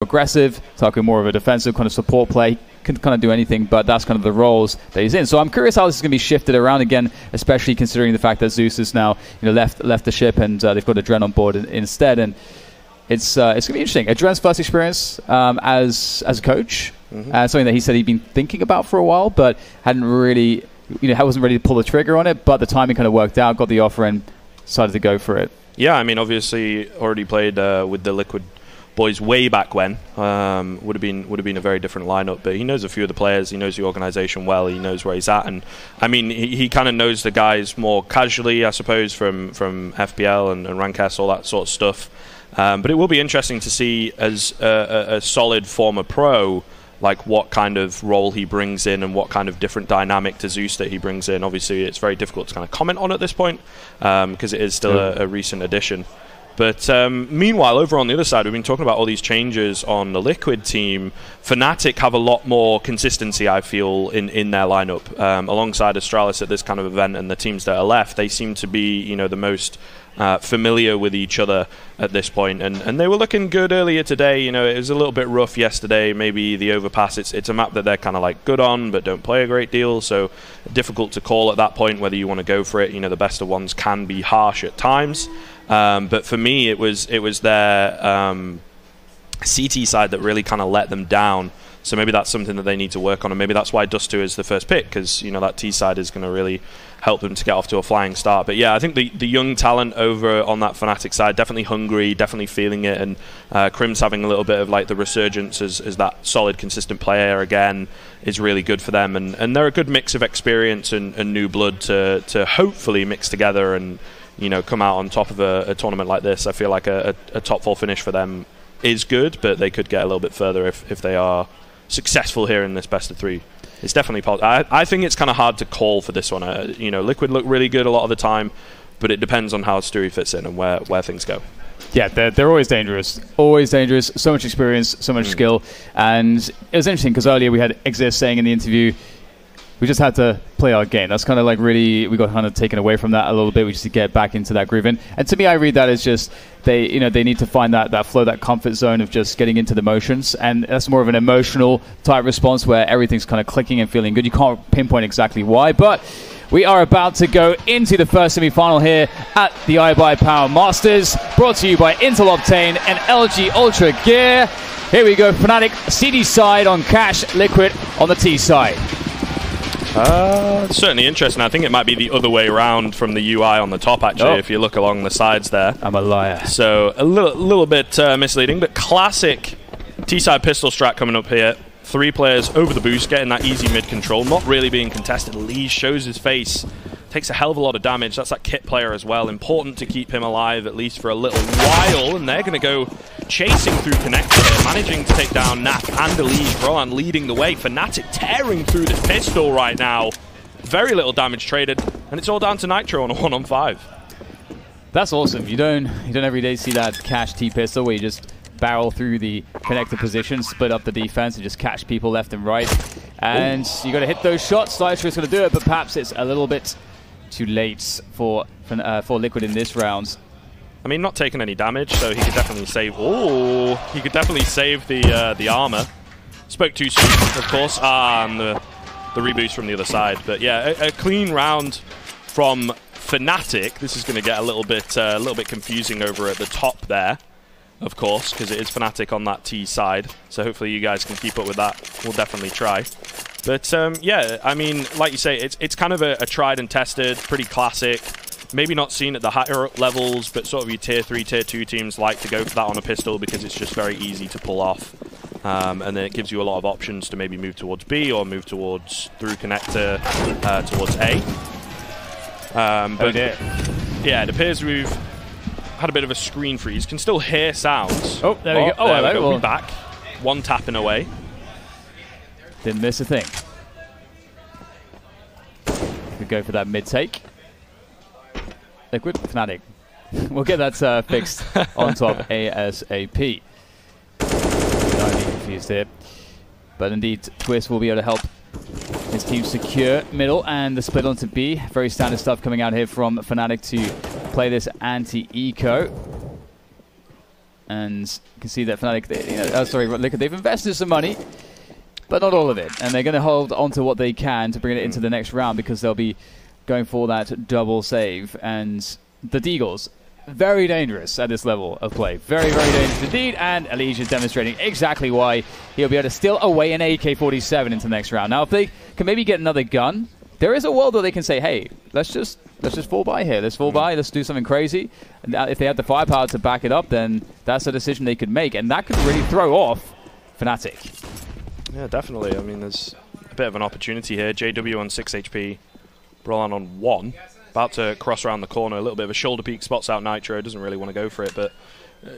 aggressive, Taco more of a defensive kind of support play. Can kind of do anything, but that's kind of the roles that he's in. So I'm curious how this is going to be shifted around again, especially considering the fact that Zeus is now left the ship and they've got Adren on board instead. And it's going to be interesting. Adren's first experience as a coach, something that he said he'd been thinking about for a while, but hadn't really, wasn't ready to pull the trigger on it. But the timing kind of worked out, got the offer, and decided to go for it. Yeah, I mean, obviously already played with the Liquid boys way back when. Would have been a very different lineup, but he knows a few of the players, he knows the organization well, he knows where he's at, and I mean he kind of knows the guys more casually, I suppose, from FPL and Rankess, all that sort of stuff. But it will be interesting to see as a solid former pro, like what kind of role he brings in and what kind of different dynamic to Zeus that he brings in. Obviously it's very difficult to kind of comment on at this point because it is still a recent addition. But meanwhile, over on the other side, we've been talking about all these changes on the Liquid team. FNATIC have a lot more consistency, I feel, in their lineup. Alongside Astralis at this kind of event and the teams that are left, they seem to be, the most familiar with each other at this point. And they were looking good earlier today. It was a little bit rough yesterday. Maybe the overpass, it's a map that they're kind of like good on, but don't play a great deal. So difficult to call at that point whether you want to go for it. The best of ones can be harsh at times. But for me, it was their CT side that really kind of let them down. So maybe that's something that they need to work on, and maybe that's why Dust2 is the first pick, because that T side is going to really help them to get off to a flying start. But yeah, I think the young talent over on that FNATIC side, definitely hungry, definitely feeling it, and Crim's having a little bit of like the resurgence as that solid, consistent player again is really good for them, and they're a good mix of experience and new blood to hopefully mix together and come out on top of a tournament like this. I feel like a top 4 finish for them is good, but they could get a little bit further if they are successful here in this best of 3. It's definitely possible. I think it's kind of hard to call for this one. Liquid look really good a lot of the time, but it depends on how Stewie fits in and where things go. Yeah, they're always dangerous. Always dangerous. So much experience, so much skill. And it was interesting because earlier we had Exist saying in the interview, we just had to play our game. That's kind of like really, we got kind of taken away from that a little bit. We just to get back into that groove. And to me, I read that as just they need to find that flow, that comfort zone of just getting into the motions. And that's more of an emotional type response where everything's kind of clicking and feeling good. You can't pinpoint exactly why, but we are about to go into the first semi-final here at the iBUYPOWER Masters, brought to you by Intel Optane and LG Ultra Gear. Here we go, FNATIC CD side on Cash, Liquid on the T side. It's certainly interesting. I think it might be the other way around from the UI on the top, actually, if you look along the sides there. I'm a liar. So a little bit misleading, but classic T-side pistol strat coming up here. 3 players over the boost, getting that easy mid control, not really being contested. Lee shows his face, takes a hell of a lot of damage. That's that Kit player as well. Important to keep him alive, at least for a little while, and they're going to go chasing through connector, managing to take down Nap and Elise. Roland leading the way. FNATIC tearing through this pistol right now. Very little damage traded, and it's all down to Nitro on a 1-on-5. That's awesome. You don't every day see that Cash T pistol where you just barrel through the connector position, split up the defense, and just catch people left and right. And you got to hit those shots. Nitro's going to do it, but perhaps it's a little bit too late for Liquid in this round. I mean, not taking any damage, so he could definitely save. Oh, he could definitely save the armor. Spoke too soon, of course. And the reboost from the other side. But yeah, a clean round from FNATIC. This is going to get a little bit confusing over at the top there, of course, because it is FNATIC on that T side. So hopefully you guys can keep up with that. We'll definitely try. But yeah, I mean, like you say, it's kind of a tried and tested, pretty classic. Maybe not seen at the higher up levels, but sort of your tier 3, tier 2 teams like to go for that on a pistol because it's just very easy to pull off. And then it gives you a lot of options to maybe move towards B or move towards through connector towards A. But yeah, it appears we've had a bit of a screen freeze. Can still hear sounds. Oh, there we go. Oh, there we go. We're back. One tapping away. Didn't miss a thing. Could go for that mid take. Liquid, FNATIC. We'll get that fixed on top ASAP. I'm being confused here. But indeed, Twist will be able to help his team secure middle and the split onto B. Very standard stuff coming out here from FNATIC to play this anti-eco. And you can see that FNATIC, Liquid, they've invested some money, but not all of it. And they're going to hold on to what they can to bring it into the next round, because they'll be going for that double save. And the Deagles, very dangerous at this level of play. Very, very dangerous indeed. And Elige is demonstrating exactly why he'll be able to steal away an AK-47 into the next round. Now, if they can maybe get another gun, there is a world where they can say, hey, let's just fall by here. Let's fall by. Let's do something crazy. And if they have the firepower to back it up, then that's a decision they could make. And that could really throw off FNATIC. Yeah, definitely. I mean, there's a bit of an opportunity here. JW on 6 HP, Brolan on 1. About to cross around the corner. A little bit of a shoulder peek. Spots out Nitro. Doesn't really want to go for it, but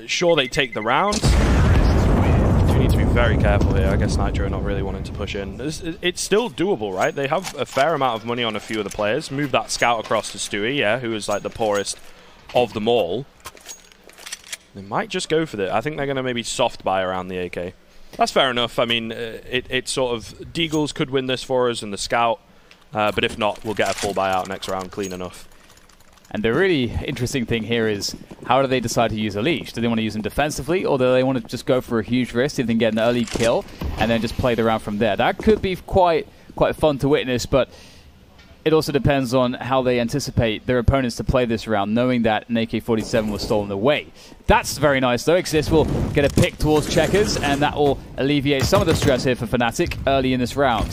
sure, they take the round. Do need to be very careful here. I guess Nitro not really wanting to push in. It's still doable, right? They have a fair amount of money on a few of the players. Move that scout across to Stewie, yeah, who is like the poorest of them all. They might just go for it. I think they're going to maybe soft buy around the AK. That's fair enough. I mean, it's sort of Deagles could win this for us and the scout. But if not, we'll get a full buyout next round clean enough. And the really interesting thing here is, how do they decide to use Elige? Do they want to use him defensively, or do they want to just go for a huge risk, see if they can get an early kill, and then just play the round from there? That could be quite fun to witness, but it also depends on how they anticipate their opponents to play this round, knowing that an AK-47 was stolen away. That's very nice, though. Exist will get a pick towards Checkers, and that will alleviate some of the stress here for FNATIC early in this round.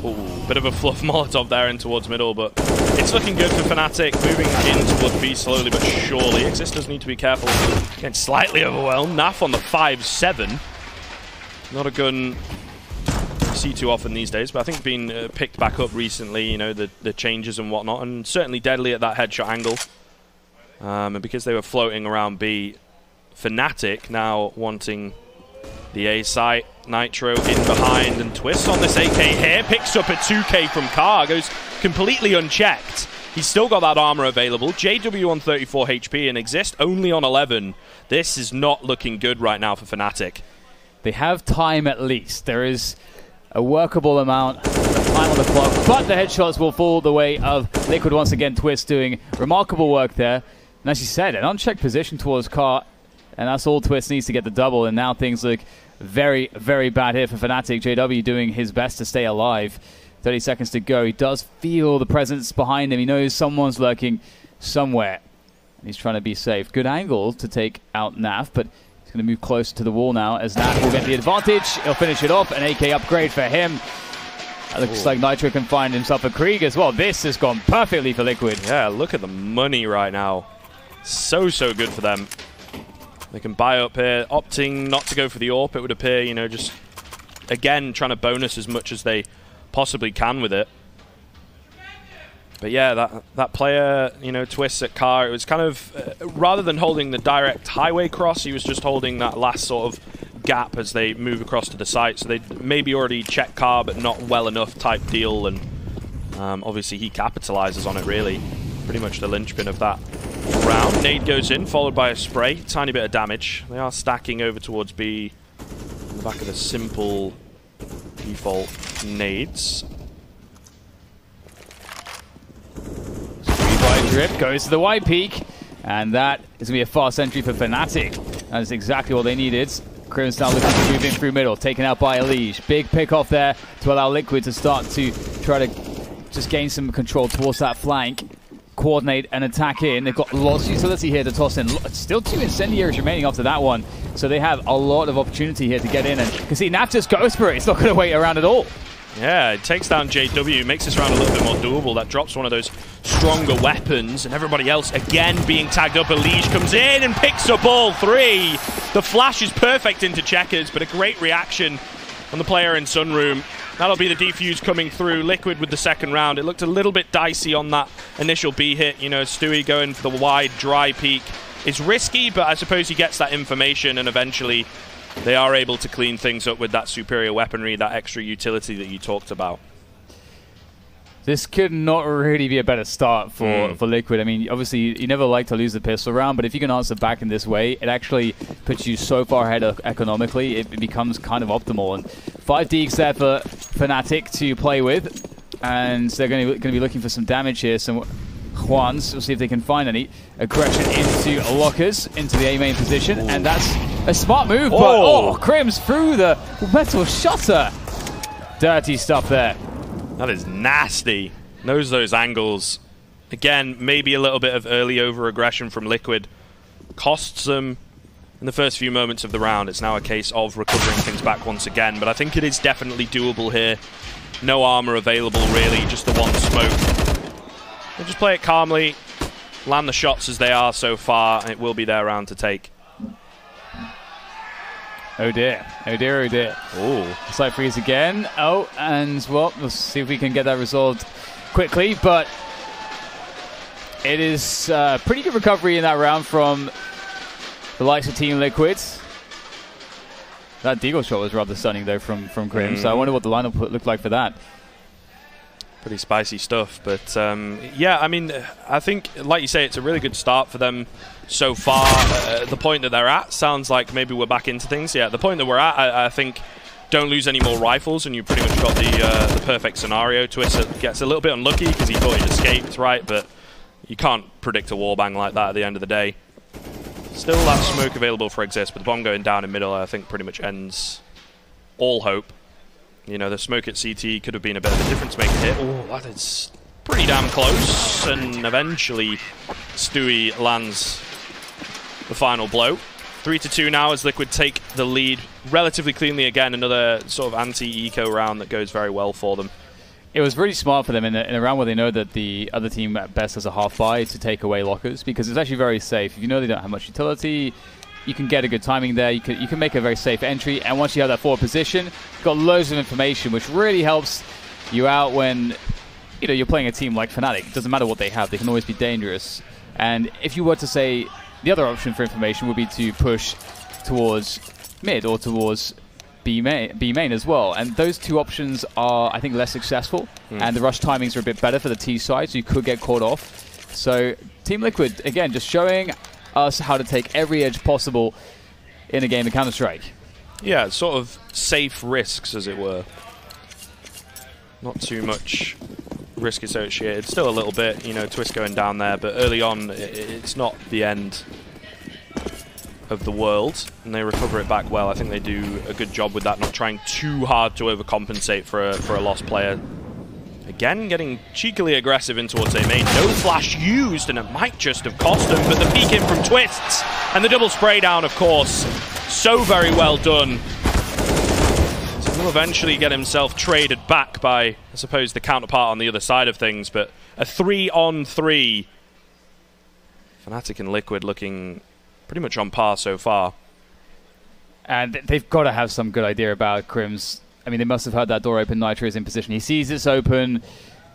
Ooh, bit of a fluff Molotov there in towards middle, but it's looking good for FNATIC. Moving in towards B slowly but surely. Exist does need to be careful. Getting slightly overwhelmed. Naf on the 5-7. Not a gun you see too often these days, but I think being picked back up recently, you know, the changes and whatnot, and certainly deadly at that headshot angle. And because they were floating around B, FNATIC now wanting the A site. Nitro in behind, and Twist on this AK here. Picks up a 2K from Carr. Goes completely unchecked. He's still got that armor available. JW on 34 HP and Exist only on 11. This is not looking good right now for FNATIC. They have time at least. There is a workable amount of time on the clock, but the headshots will fall the way of Liquid once again. Twist doing remarkable work there. And as you said, an unchecked position towards Carr, and that's all Twist needs to get the double, and now things look very, very bad here for FNATIC. JW doing his best to stay alive. 30 seconds to go. He does feel the presence behind him. He knows someone's lurking somewhere, and he's trying to be safe. Good angle to take out Naf, but he's going to move closer to the wall now as Naf will get the advantage. He'll finish it off. An AK upgrade for him. It looks like Nitro can find himself a Krieg as well. This has gone perfectly for Liquid. Yeah, look at the money right now. So good for them. They can buy up here, opting not to go for the AWP, it would appear, you know, just, again, trying to bonus as much as they possibly can with it. But yeah, that player, you know, Twists at Carr, it was kind of, rather than holding the direct highway cross, he was just holding that last sort of gap as they move across to the site. So they maybe already checked Carr, but not well enough type deal, and obviously he capitalizes on it, really. Pretty much the linchpin of that round. Nade goes in, followed by a spray. Tiny bit of damage. They are stacking over towards B on the back of the simple default nades. Drip goes to the white peak, and that is going to be a fast entry for FNATIC. That is exactly what they needed. Crimson now looking to move in through middle, taken out by Elige. Big pick off there to allow Liquid to start to try to just gain some control towards that flank. Coordinate and attack in. They've got lots of utility here to toss in. Still 2 incendiaries remaining after that one. So they have a lot of opportunity here to get in. And you can see Naf just goes for it. It's not going to wait around at all. Yeah, it takes down JW, makes this round a little bit more doable. That drops one of those stronger weapons, and everybody else again being tagged up. Elige comes in and picks up all 3. The flash is perfect into Checkers, but a great reaction on the player in Sunroom. That'll be the defuse coming through. Liquid with the second round. It looked a little bit dicey on that initial B hit. You know, Stewie going for the wide, dry peak is risky, but I suppose he gets that information, and eventually they are able to clean things up with that superior weaponry, that extra utility that you talked about. This could not really be a better start for Liquid. I mean, obviously, you never like to lose the pistol round, but if you can answer back in this way, it actually puts you so far ahead economically, it becomes kind of optimal. And 5 deeks there for FNATIC to play with, and they're going to be looking for some damage here. So Juans. We'll see if they can find any aggression into lockers, into the A main position. Ooh. And that's a smart move, but Crims through the metal shutter. Dirty stuff there. That is nasty. Knows those angles. Again, maybe a little bit of early over-aggression from Liquid. Costs them in the first few moments of the round. It's now a case of recovering things back once again, but I think it is definitely doable here. No armor available, really, just the one smoke. They'll just play it calmly, land the shots as they are so far, and it will be their round to take. Oh dear, oh dear, oh dear. Oh. Slight freeze again. Oh, and well, we'll see if we can get that resolved quickly, but it is pretty good recovery in that round from the likes of Team Liquid. That deagle shot was rather stunning, though, from Grim, so I wonder what the lineup looked like for that. Pretty spicy stuff, but yeah, I mean, I think, like you say, it's a really good start for them so far. The point that they're at sounds like maybe we're back into things. Yeah, the point that we're at, I think, don't lose any more rifles, and you pretty much got the perfect scenario. Twist gets a little bit unlucky because he thought he'd escaped, right? But you can't predict a wallbang like that at the end of the day. Still that smoke available for Exist, but the bomb going down in middle, I think, pretty much ends all hope. You know, the smoke at CT could have been a bit of a difference maker here. Oh, that is pretty damn close. And eventually, Stewie lands the final blow. 3-2 now as Liquid take the lead relatively cleanly again. Another sort of anti-eco round that goes very well for them. It was really smart for them in a round where they know that the other team at best has a half buy to take away lockers, because it's actually very safe. If you know they don't have much utility, you can get a good timing there. You can make a very safe entry, and once you have that forward position, you've got loads of information, which really helps you out when you're playing a team like FNATIC. It doesn't matter what they have; they can always be dangerous. And if you were to say the other option for information would be to push towards mid or towards B main as well, and those two options are, I think, less successful, and the rush timings are a bit better for the T side, so you could get caught off. So Team Liquid, again, just showing us how to take every edge possible in a game of Counter-Strike. Yeah, sort of safe risks, as it were. Not too much risk associated. Still a little bit, Twist going down there, but early on, it's not the end of the world, and they recover it back well. I think they do a good job with that, not trying too hard to overcompensate for a lost player. Again, getting cheekily aggressive in towards A main. No flash used, and it might just have cost them, but the peek in from Twists, and the double spray down, of course. So very well done. So he'll eventually get himself traded back by, I suppose, the counterpart on the other side of things, but a 3-on-3. FNATIC and Liquid looking pretty much on par so far. And they've got to have some good idea about Crims. I mean, they must have heard that door open. Nitro is in position. He sees it's open,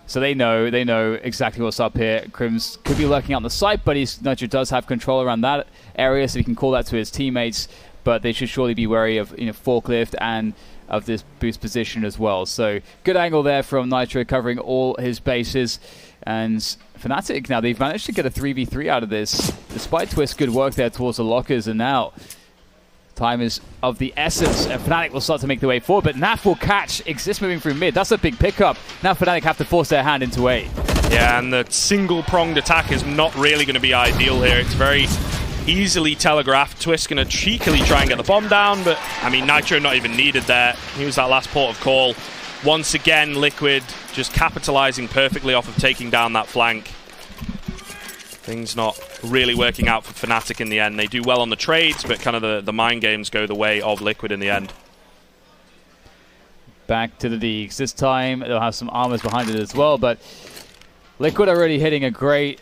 so they know exactly what's up here. Crims could be lurking out on the site, but Nitro does have control around that area, so he can call that to his teammates. But they should surely be wary of forklift and of this boost position as well. So good angle there from Nitro, covering all his bases. And FNATIC, now they've managed to get a 3v3 out of this, despite Twist's good work there towards the lockers, and now time is of the essence, and FNATIC will start to make their way forward, but Naf will catch Exist moving through mid. That's a big pickup. Now FNATIC have to force their hand into A. Yeah, and the single-pronged attack is not really going to be ideal here. It's very easily telegraphed. Twist going to cheekily try and get the bomb down, but, I mean, Nitro not even needed there. He was that last port of call. Once again, Liquid just capitalizing perfectly off of taking down that flank. Things not really working out for FNATIC in the end. They do well on the trades, but kind of the mind games go the way of Liquid in the end. Back to the Deeks. This time, they'll have some armors behind it as well, but Liquid are really hitting a great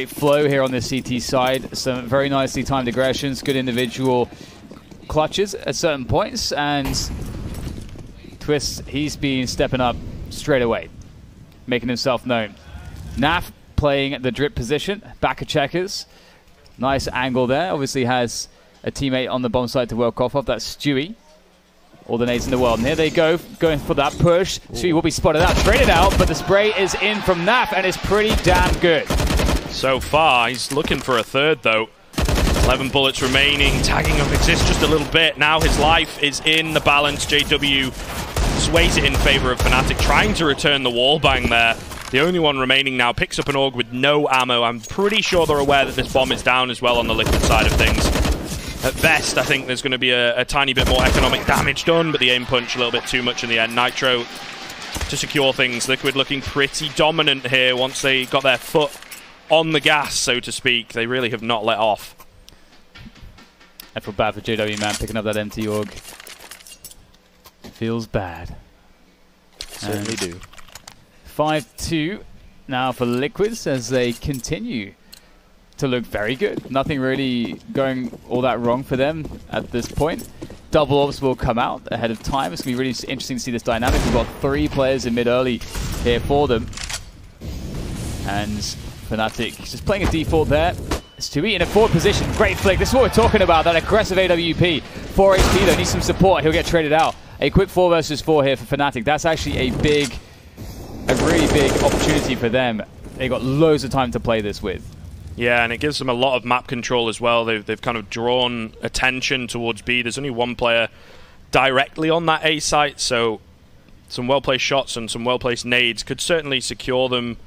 flow here on the CT side. Some very nicely timed aggressions, good individual clutches at certain points, and Twist, he's been stepping up straight away, making himself known. Naf playing the drip position, back of checkers. Nice angle there. Obviously has a teammate on the bomb side to work off of. That's Stewie. All the nades in the world. And here they go, going for that push. Stewie will be spotted out, traded out, but the spray is in from Naf, and it's pretty damn good. So far, he's looking for a third, though. 11 bullets remaining, tagging up Exist just a little bit. Now his life is in the balance. JW sways it in favor of FNATIC, trying to return the wall bang there. the only one remaining now, picks up an AUG with no ammo. I'm pretty sure they're aware that this bomb is down as well on the Liquid side of things. At best, I think there's going to be a tiny bit more economic damage done, but the aim punch a little bit too much in the end. Nitro to secure things. Liquid looking pretty dominant here once they got their foot on the gas, so to speak. They really have not let off. I feel bad for JW, man, picking up that empty AUG. Feels bad. Certainly do. 5-2 now for Liquids as they continue to look very good. Nothing really going all that wrong for them at this point. Double orbs will come out ahead of time. It's going to be really interesting to see this dynamic. We've got 3 players in mid-early here for them. And FNATIC just playing a default there. It's 2E in a forward position. Great flick. This is what we're talking about. That aggressive AWP. 4 HP though. Needs some support. He'll get traded out. A quick 4 versus 4 here for FNATIC. That's actually a really big opportunity for them. They got loads of time to play this with. Yeah, and it gives them a lot of map control as well. They've kind of drawn attention towards B. There's only one player directly on that A site, so some well-placed shots and some well-placed nades could certainly secure them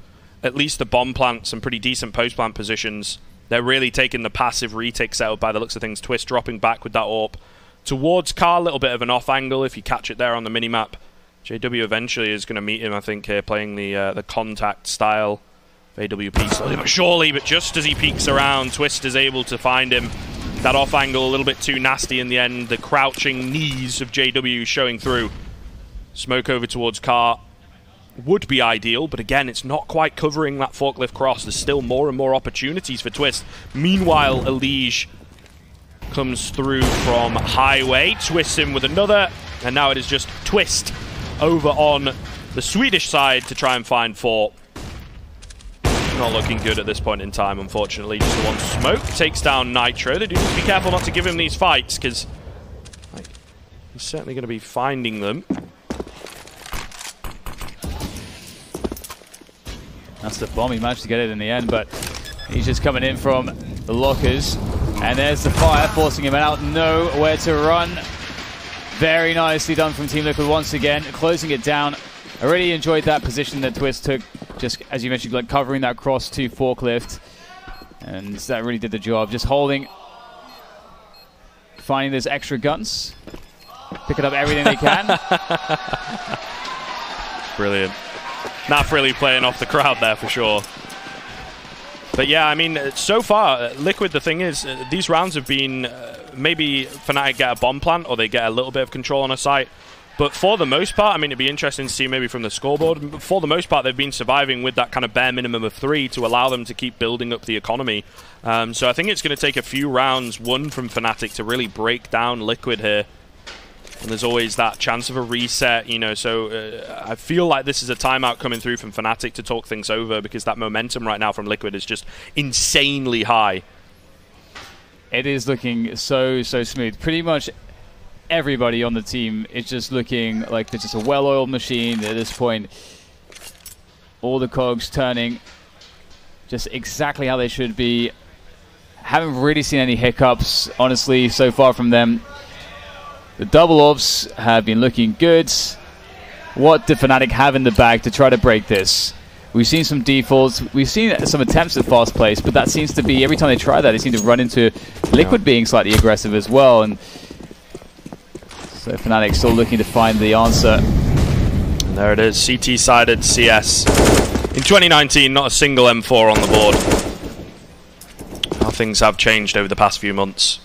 at least the bomb plant, some pretty decent post-plant positions. They're really taking the passive retake setup by the looks of things. Twist dropping back with that AWP towards Car, a little bit of an off angle if you catch it there on the minimap. JW eventually is going to meet him, I think, here, playing the contact style of AWP slowly but surely, but just as he peeks around, Twist is able to find him. That off angle a little bit too nasty in the end. The crouching knees of JW showing through. Smoke over towards Car would be ideal, but again, it's not quite covering that forklift cross. There's still more and more opportunities for Twist. Meanwhile, Elige comes through from Highway, twists him with another, and now it is just Twist over on the Swedish side to try and find 4. Not looking good at this point in time, unfortunately. Just the one smoke takes down Nitro. They do need to be careful not to give him these fights, because he's certainly going to be finding them. That's the bomb. He managed to get it in the end, but he's just coming in from the lockers. And there's the fire, forcing him out. Nowhere to run. Very nicely done from Team Liquid once again, closing it down. I really enjoyed that position that Twist took, just as you mentioned, like covering that cross to forklift. And that really did the job. Just holding, finding those extra guns, picking up everything they can. Brilliant. Not really playing off the crowd there for sure. But yeah, I mean, so far, Liquid, the thing is, these rounds have been maybe FNATIC get a bomb plant or they get a little bit of control on a site. But for the most part, I mean, it'd be interesting to see maybe from the scoreboard. But for the most part, they've been surviving with that kind of bare minimum of 3 to allow them to keep building up the economy. So I think it's going to take a few rounds, one from FNATIC, to really break down Liquid here. And there's always that chance of a reset, you know, so I feel like this is a timeout coming through from FNATIC to talk things over, because that momentum right now from Liquid is just insanely high. It is looking so smooth. Pretty much everybody on the team is just looking like they're just a well-oiled machine at this point. All the cogs turning just exactly how they should be. Haven't really seen any hiccups, honestly, so far from them. The double orbs have been looking good. What do FNATIC have in the bag to try to break this? We've seen some defaults. We've seen some attempts at fast plays, but that seems to be, every time they try that, they seem to run into Liquid being slightly aggressive as well. And so FNATIC still looking to find the answer. And there it is, CT-sided CS. In 2019, not a single M4 on the board. How things have changed over the past few months.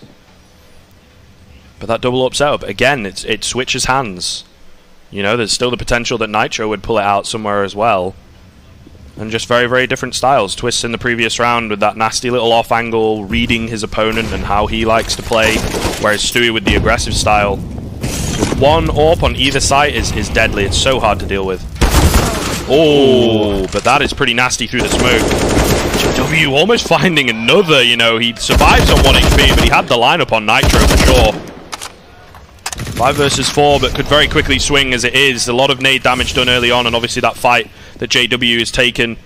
But that double up setup, again, it switches hands. You know, there's still the potential that Nitro would pull it out somewhere as well. And just very, very different styles. Twist in the previous round with that nasty little off angle, reading his opponent and how he likes to play. Whereas Stewie with the aggressive style. One AWP on either side is deadly. It's so hard to deal with. Oh, but that is pretty nasty through the smoke. JW almost finding another, you know. He survives on 1 HP, but he had the lineup on Nitro for sure. 5 versus 4, but could very quickly swing as it is. A lot of nade damage done early on, and obviously that fight that JW has taken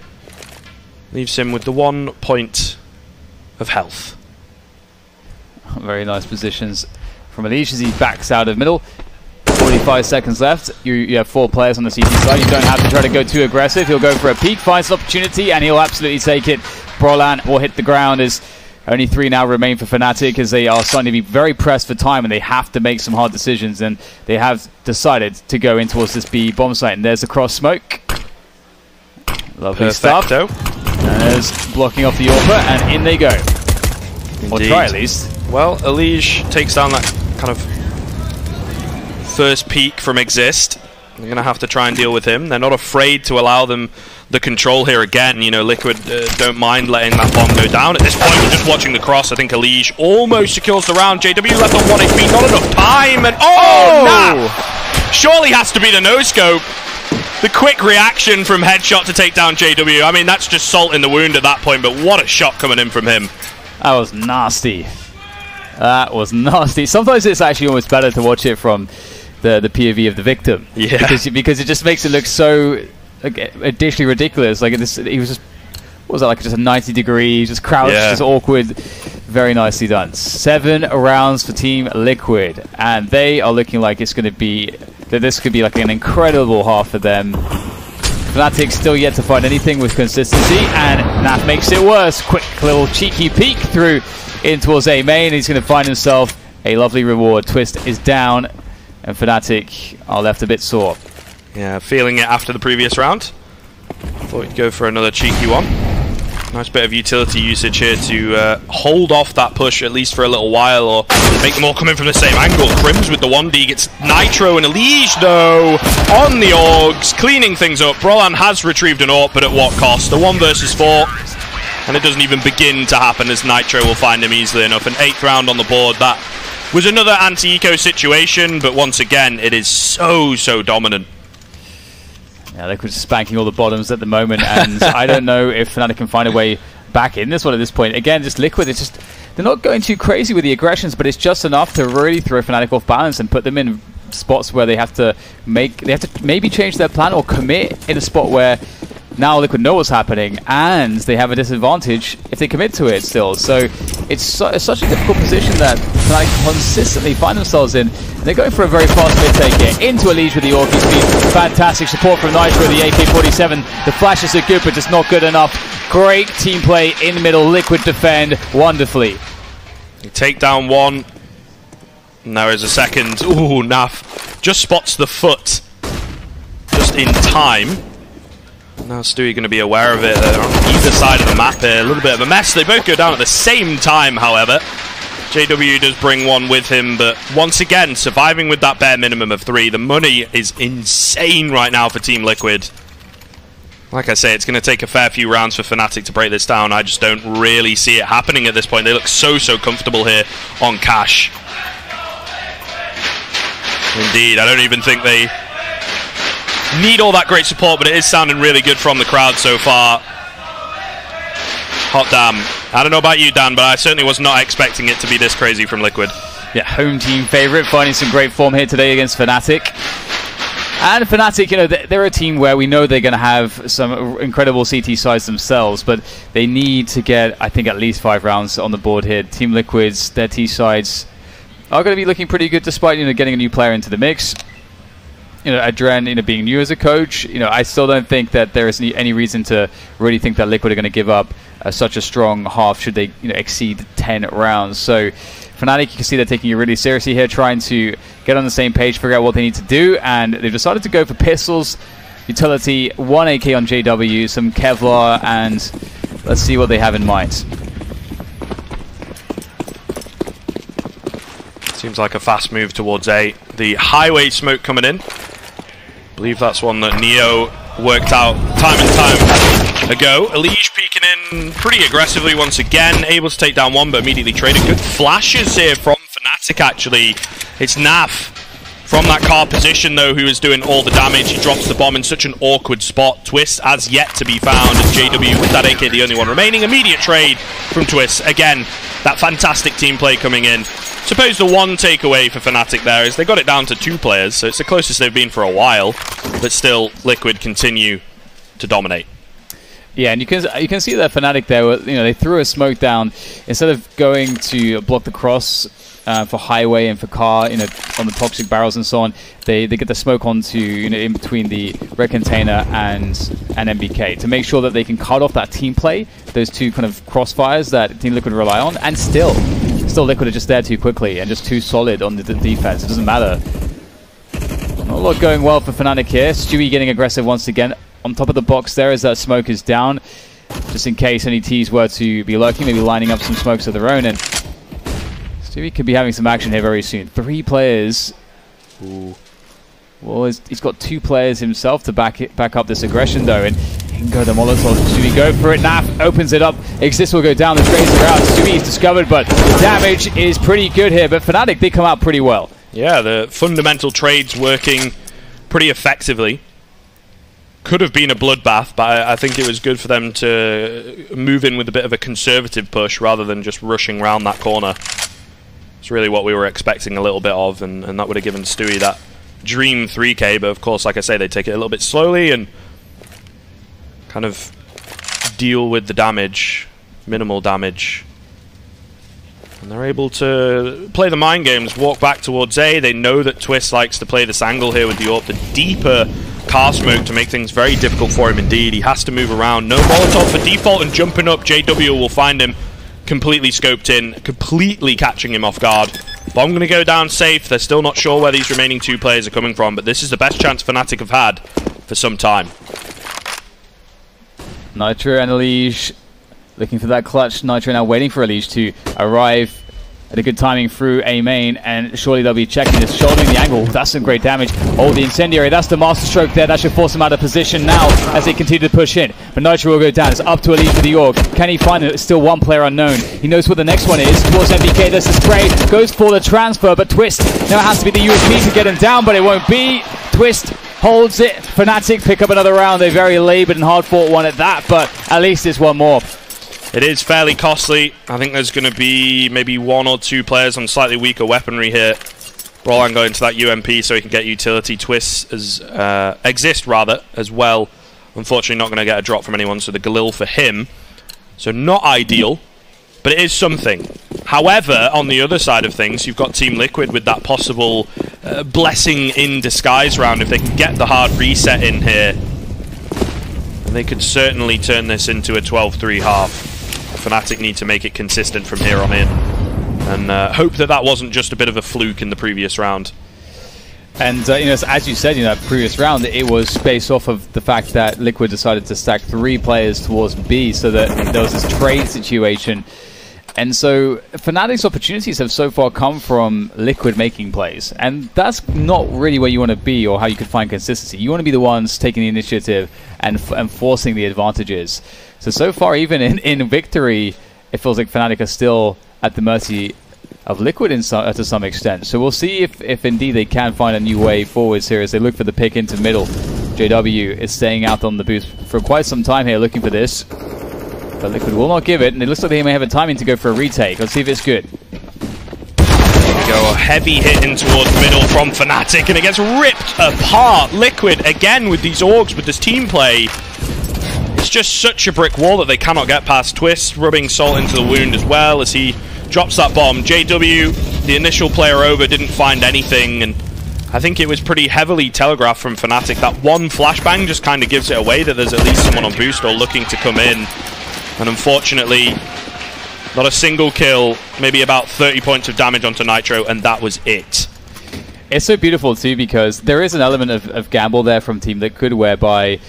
leaves him with the 1 point of health. Very nice positions from Elige as he backs out of middle. 45 seconds left. You have 4 players on the CT side. You don't have to try to go too aggressive. He'll go for a peek, finds an opportunity, and he'll absolutely take it. Brolan will hit the ground as only 3 now remain for FNATIC, as they are starting to be very pressed for time and they have to make some hard decisions, and they have decided to go in towards this B bomb site. And there's the cross smoke. Lovely stuff. And there's blocking off the AWPer, and in they go. Indeed. Or try at least. Well, Elige takes down that kind of first peak from Exist. They're going to have to try and deal with him. They're not afraid to allow them the control here again. You know, Liquid don't mind letting that bomb go down. At this point, we're just watching the cross. I think Elige almost secures the round. JW left on 1 HP, not enough time. And Nah! Surely has to be the no-scope. The quick reaction from Headshot to take down JW. I mean, that's just salt in the wound at that point, but what a shot coming in from him. That was nasty. That was nasty. Sometimes it's actually almost better to watch it from the POV of the victim. Yeah. Because it just makes it look so additionally ridiculous. Like he was just, what was that, like just a 90 degree, just crouched, just awkward. Very nicely done. 7 rounds for Team Liquid, and they are looking like it's going to be, that this could be like an incredible half for them. FNATIC still yet to find anything with consistency, and Naf makes it worse. Quick little cheeky peek through in towards A main. He's going to find himself a lovely reward. Twist is down, and FNATIC are left a bit sore. Yeah, feeling it after the previous round. Thought he'd go for another cheeky one. Nice bit of utility usage here to hold off that push at least for a little while, or make them all come in from the same angle. Crims with the 1D gets Nitro and Elige though on the Orgs, cleaning things up. Brolan has retrieved an AWP, but at what cost? The 1 versus 4, and it doesn't even begin to happen as Nitro will find him easily enough. An 8th round on the board. That was another anti-eco situation, but once again, it is so Yeah, dominant. Liquid's spanking all the bottoms at the moment, and I don't know if FNATIC can find a way back in this one at this point. Again, just Liquid, it's just, they're not going too crazy with the aggressions, but it's just enough to really throw FNATIC off balance and put them in spots where they have to maybe change their plan or commit in a spot where now Liquid know what's happening, and they have a disadvantage if they commit to it still. So it's such a difficult position that FNATIC consistently find themselves in. They're going for a very fast mid-take here. Into Elige with the Orky speed. Fantastic support from Nitro with the AK-47. The flashes are good, but just not good enough. Great team play in the middle. Liquid defend wonderfully. You take down 1. And there is a second. Ooh, Naf just spots the foot just in time. Now Stewie going to be aware of it. They're on either side of the map here. A little bit of a mess. They both go down at the same time, however. JW does bring 1 with him, but once again, surviving with that bare minimum of 3. The money is insane right now for Team Liquid. Like I say, it's going to take a fair few rounds for FNATIC to break this down. I just don't really see it happening at this point. They look so comfortable here on Cash. Indeed, I don't even think they need all that great support, but it is sounding really good from the crowd so far. Hot damn. I don't know about you, Dan, but I certainly was not expecting it to be this crazy from Liquid. Yeah, home team favourite, finding some great form here today against FNATIC. And FNATIC, you know, they're a team where we know they're going to have some incredible CT sides themselves, but they need to get, I think, at least 5 rounds on the board here. Team Liquid's, their T sides are going to be looking pretty good despite, you know, getting a new player into the mix. You know, Adren, you know, being new as a coach, you know, I still don't think that there is any reason to really think that Liquid are going to give up such a strong half should they, you know, exceed 10 rounds. So FNATIC, you can see they're taking it really seriously here, trying to get on the same page, figure out what they need to do, and they've decided to go for pistols, utility, 1 AK on JW, some Kevlar, and let's see what they have in mind. Seems like a fast move towards A. The highway smoke coming in. I believe that's one that Neo worked out time and time ago. Elige peeking in pretty aggressively once again. Able to take down 1, but immediately traded. Good flashes here from FNATIC, actually. It's Naf from that car position, though, who is doing all the damage. He drops the bomb in such an awkward spot. Twist has yet to be found. And JW with that AK, the only one remaining. Immediate trade from Twist. Again, that fantastic team play coming in. Suppose the one takeaway for FNATIC there is they got it down to 2 players, so it's the closest they've been for a while, but still Liquid continue to dominate. Yeah, and you can see that FNATIC there, you know, they threw a smoke down instead of going to block the cross for highway and for car, on the toxic barrels and so on. They get the smoke onto, in between the red container and MBK to make sure that they can cut off that team play, those two kind of crossfires that Team Liquid rely on, and still Liquid are just there too quickly and just too solid on the defense. It doesn't matter. Not a lot going well for FNATIC here. Stewie getting aggressive once again. On top of the box there as that smoke is down, just in case any Ts were to be lurking, maybe lining up some smokes of their own, and Stewie could be having some action here very soon. 3 players. Ooh. Well, he's got 2 players himself to back up this aggression though, and he can go the Molotov. Stewie go for it. Naf opens it up. Exist will go down. The trades are out. Stewie is discovered, but the damage is pretty good here. But FNATIC, they come out pretty well. Yeah, the fundamental trades working pretty effectively. Could have been a bloodbath, but I think it was good for them to move in with a bit of a conservative push rather than just rushing around that corner. It's really what we were expecting a little bit of, and that would have given Stewie that dream 3K, but of course, like I say, they take it a little bit slowly and kind of deal with the damage, minimal damage. And they're able to play the mind games, walk back towards A. They know that Twist likes to play this angle here with the AWP, the deeper car smoke to make things very difficult for him indeed. He has to move around. No Molotov for default, and jumping up, JW will find him completely scoped in, completely catching him off guard. Bomb going to go down safe. They're still not sure where these remaining 2 players are coming from, but this is the best chance FNATIC have had for some time. Nitro and Elige looking for that clutch. Nitro now waiting for Elige to arrive at a good timing through A main, and surely they'll be checking this, shouldering the angle. That's some great damage. Oh, the incendiary, that's the master stroke there. That should force him out of position now as they continue to push in. But Nitro will go down. It's up to Elige for the AUG. Can he find it? It's still 1 player unknown. He knows what the next one is. Towards MBK, there's the spray. Goes for the transfer, but Twist now has to be the USP to get him down, but it won't be. Twist holds it. FNATIC pick up another round. They very laboured and hard-fought one at that, but at least it's 1 more. It is fairly costly. I think there's going to be maybe 1 or 2 players on slightly weaker weaponry here. Roland going to that UMP so he can get utility. Twists as Exist rather as well. Unfortunately not going to get a drop from anyone, so the Galil for him. So not ideal, but it is something. However, on the other side of things, you've got Team Liquid with that possible blessing in disguise round if they can get the hard reset in here. And they could certainly turn this into a 12-3 half. FNATIC need to make it consistent from here on in, and hope that that wasn't just a bit of a fluke in the previous round. And as you said, that previous round, it was based off of the fact that Liquid decided to stack 3 players towards B, so that there was this trade situation. And so FNATIC's opportunities have so far come from Liquid making plays, and that's not really where you want to be or how you could find consistency. You want to be the ones taking the initiative and forcing the advantages. So far, even in victory, it feels like FNATIC are still at the mercy of Liquid to some extent. So we'll see if indeed they can find a new way forwards here as they look for the pick into middle. JW is staying out on the boost for quite some time here looking for this. But Liquid will not give it, and it looks like they may have a timing to go for a retake. Let's see if it's good. There we go, a heavy hit in towards middle from FNATIC, and it gets ripped apart. Liquid, again with these AUGs, with this team play. It's just such a brick wall that they cannot get past. Twist rubbing salt into the wound as well as he drops that bomb. JW, the initial player over, didn't find anything, and I think it was pretty heavily telegraphed from FNATIC. That one flashbang just kind of gives it away that there's at least someone on boost or looking to come in. And unfortunately, not a single kill, maybe about 30 points of damage onto Nitro, and that was it. It's so beautiful too, because there is an element of gamble there from Team Liquid whereby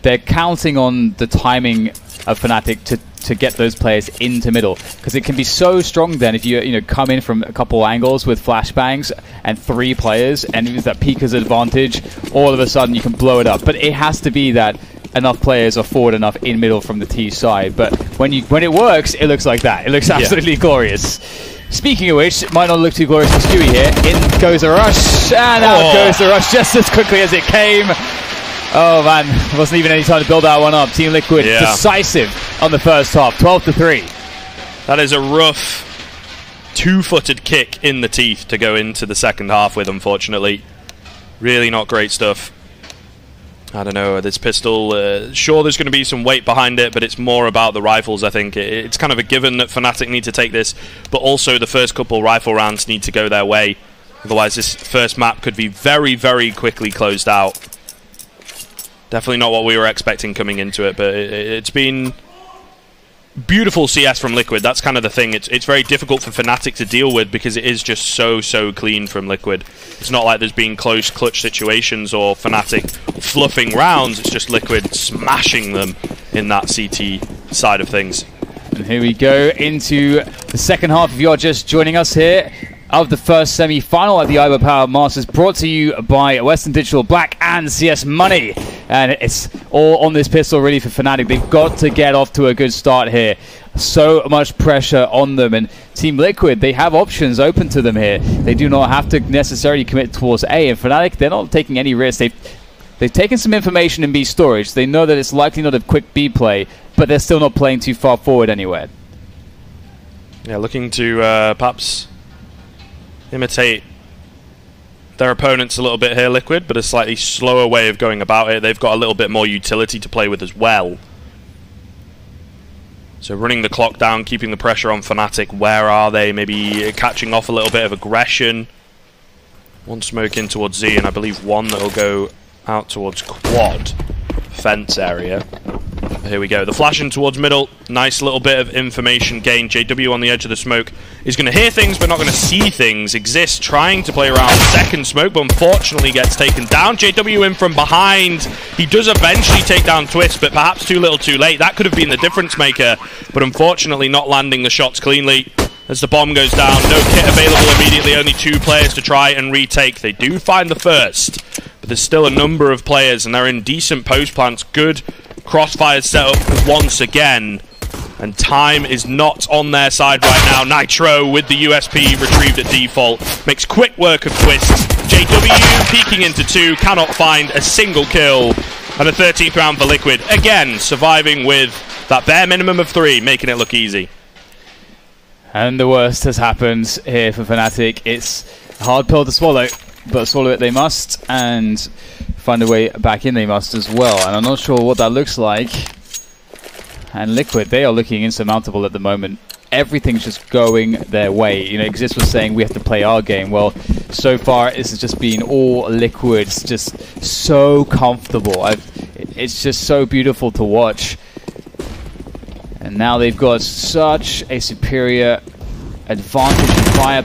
they're counting on the timing of FNATIC to get those players into middle, because it can be so strong then if you come in from a couple angles with flashbangs and 3 players and use that peeker's advantage, all of a sudden you can blow it up. But it has to be that enough players are forward enough in middle from the T side. But when it works, it looks like that. It looks absolutely glorious. Speaking of which, it might not look too glorious for Stewie here. In goes the rush, and out goes the rush just as quickly as it came. Oh man, wasn't even any time to build that one up. Team Liquid decisive on the first half, 12-3. That is a rough 2-footed kick in the teeth to go into the second half with, unfortunately. Really not great stuff. I don't know, this pistol, sure there's going to be some weight behind it, but it's more about the rifles, I think. It's kind of a given that FNATIC need to take this, but also the first couple rifle rounds need to go their way. Otherwise, this first map could be very, very quickly closed out. Definitely not what we were expecting coming into it, but it's been beautiful CS from Liquid. That's kind of the thing. It's very difficult for FNATIC to deal with because it is just so clean from Liquid. It's not like there's been close clutch situations or FNATIC fluffing rounds. It's just Liquid smashing them in that CT side of things. And here we go into the second half. If you're just joining us here, of the first semi-final at the iBUYPOWER Masters, brought to you by Western Digital, Black and CS Money. And it's all on this pistol really for FNATIC. They've got to get off to a good start here. So much pressure on them. And Team Liquid, they have options open to them here. They do not have to necessarily commit towards A. And FNATIC, they're not taking any risks. They've taken some information in B storage. They know that it's likely not a quick B play, but they're still not playing too far forward anywhere. Yeah, looking to perhaps imitate their opponents a little bit here, Liquid, but a slightly slower way of going about it. They've got a little bit more utility to play with as well. So running the clock down, keeping the pressure on FNATIC. Where are they? Maybe catching off a little bit of aggression. One smoke in towards Z, and I believe one that will go out towards quad fence area. Here we go. The flash in towards middle. Nice little bit of information gain. JW on the edge of the smoke is going to hear things but not going to see things. Exist trying to play around second smoke, but unfortunately gets taken down. JW in from behind. He does eventually take down Twist, but perhaps too little too late. That could have been the difference maker, but unfortunately not landing the shots cleanly. As the bomb goes down, no kit available immediately, only 2 players to try and retake. They do find the first, but there's still a number of players, and they're in decent post plants. Good crossfire set up once again, and time is not on their side right now. Nitro with the USP retrieved at default makes quick work of Twist. JW peeking into 2, cannot find a single kill, and a 13th round for Liquid. Again, surviving with that bare minimum of 3, making it look easy. And the worst has happened here for FNATIC. It's a hard pill to swallow, but swallow it they must, and find a way back in they must as well. And I'm not sure what that looks like. And Liquid, they are looking insurmountable at the moment. Everything's just going their way. You know, Exist was saying we have to play our game. Well, so far this has just been all Liquid. It's just so comfortable. It's just so beautiful to watch. And now they've got such a superior advantage in fire.